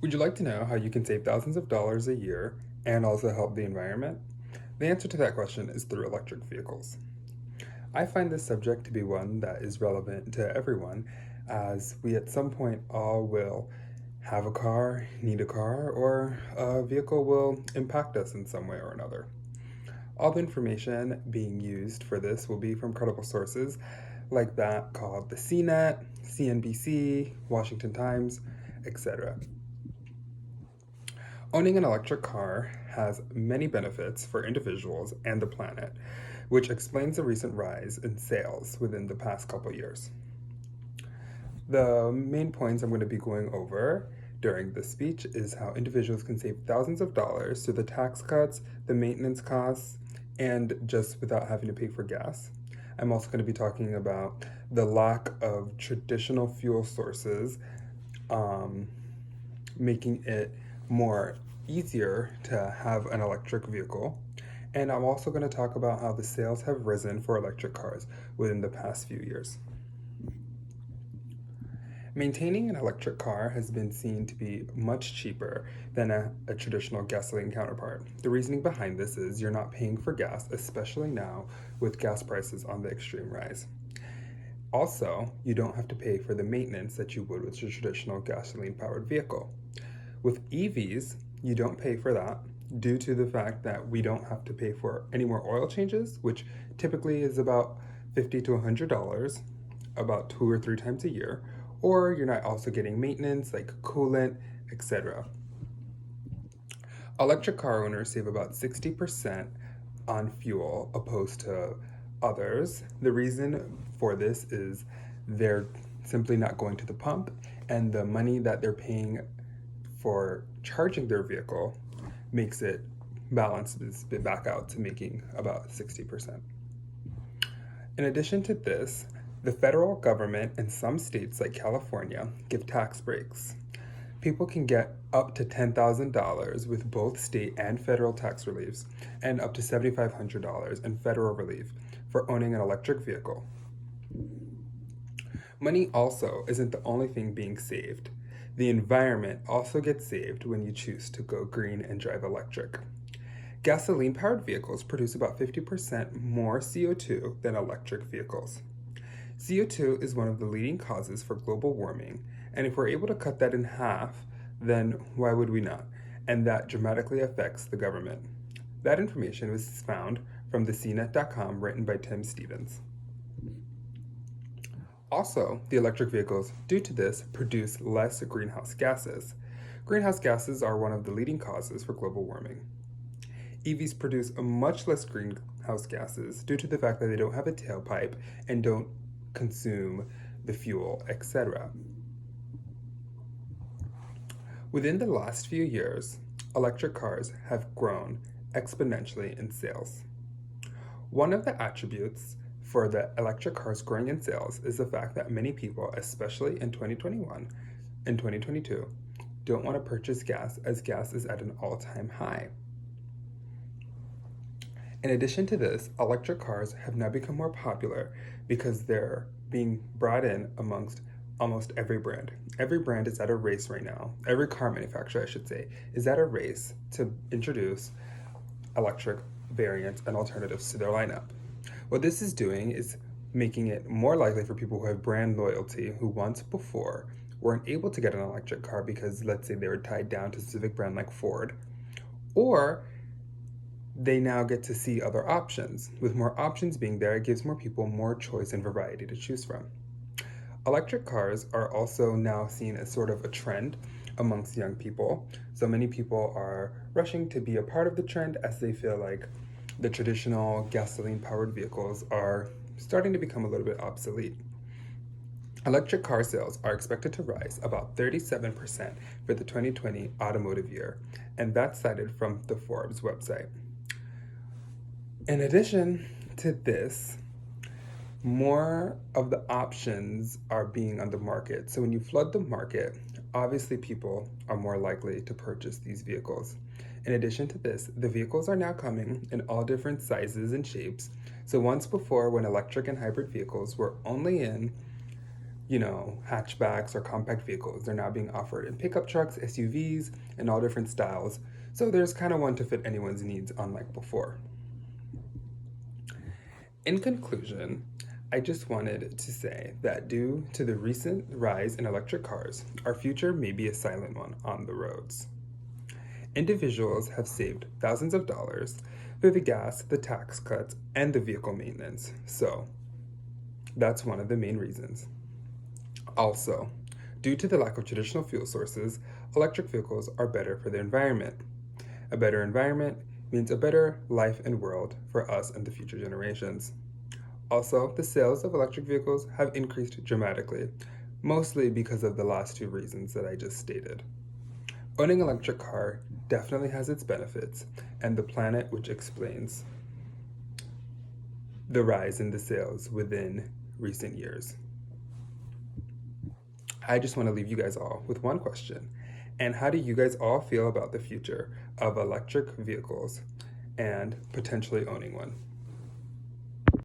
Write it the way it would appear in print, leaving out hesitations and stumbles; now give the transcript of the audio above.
Would you like to know how you can save thousands of dollars a year and also help the environment? The answer to that question is through electric vehicles. I find this subject to be one that is relevant to everyone, as we at some point all will have a car, need a car, or a vehicle will impact us in some way or another. All the information being used for this will be from credible sources like that called the CNET, CNBC, Washington Times, etc. Owning an electric car has many benefits for individuals and the planet, which explains the recent rise in sales within the past couple years. The main points I'm going to be going over during this speech is how individuals can save thousands of dollars through the tax cuts, the maintenance costs, and just without having to pay for gas. I'm also going to be talking about the lack of traditional fuel sources, um, making it more easier to have an electric vehicle. And I'm also going to talk about how the sales have risen for electric cars within the past few years. Maintaining an electric car has been seen to be much cheaper than a traditional gasoline counterpart. The reasoning behind this is you're not paying for gas, especially now with gas prices on the extreme rise. Also, you don't have to pay for the maintenance that you would with your traditional gasoline powered vehicle. With EVs, you don't pay for that due to the fact that we don't have to pay for any more oil changes, which typically is about $50 to $100 about 2 or 3 times a year, or you're not also getting maintenance like coolant, etc. Electric car owners save about 60% on fuel opposed to others. The reason for this is they're simply not going to the pump, and the money that they're paying for charging their vehicle makes it balances it back out to making about 60%. In addition to this, the federal government and some states like California give tax breaks. People can get up to $10,000 with both state and federal tax reliefs, and up to $7,500 in federal relief for owning an electric vehicle. Money also isn't the only thing being saved. The environment also gets saved when you choose to go green and drive electric. Gasoline powered vehicles produce about 50% more CO2 than electric vehicles. CO2 is one of the leading causes for global warming, and if we're able to cut that in half, then why would we not? And that dramatically affects the government. That information was found from the CNET.com, written by Tim Stevens. Also, the electric vehicles, due to this, produce less greenhouse gases. Greenhouse gases are one of the leading causes for global warming. EVs produce much less greenhouse gases due to the fact that they don't have a tailpipe and don't consume the fuel, etc. Within the last few years, electric cars have grown exponentially in sales. One of the attributes for the electric cars growing in sales is the fact that many people, especially in 2021 and 2022, don't want to purchase gas as gas is at an all-time high. In addition to this, electric cars have now become more popular because they're being brought in amongst almost every brand. Every brand is at a race right now. Every car manufacturer, I should say, is at a race to introduce electric variants and alternatives to their lineup. What this is doing is making it more likely for people who have brand loyalty, who once before weren't able to get an electric car because, let's say, they were tied down to a specific brand like Ford, or they now get to see other options. With more options being there, it gives more people more choice and variety to choose from. Electric cars are also now seen as sort of a trend amongst young people. So many people are rushing to be a part of the trend as they feel like the traditional gasoline-powered vehicles are starting to become a little bit obsolete. Electric car sales are expected to rise about 37% for the 2020 automotive year, and that's cited from the Forbes website. In addition to this, more of the options are being on the market. So when you flood the market, obviously people are more likely to purchase these vehicles. In addition to this, the vehicles are now coming in all different sizes and shapes. So once before, when electric and hybrid vehicles were only in hatchbacks or compact vehicles. They're now being offered in pickup trucks, SUVs, and all different styles. So there's kind of one to fit anyone's needs, unlike before. In conclusion, I just wanted to say that due to the recent rise in electric cars, our future may be a silent one on the roads. Individuals have saved thousands of dollars through the gas, the tax cuts, and the vehicle maintenance. So that's one of the main reasons. Also, due to the lack of traditional fuel sources, electric vehicles are better for the environment. A better environment means a better life and world for us and the future generations. Also, the sales of electric vehicles have increased dramatically, mostly because of the last two reasons that I just stated. Owning an electric car definitely has its benefits, and the planet, which explains the rise in the sales within recent years. I just want to leave you guys all with one question. And how do you guys all feel about the future of electric vehicles and potentially owning one?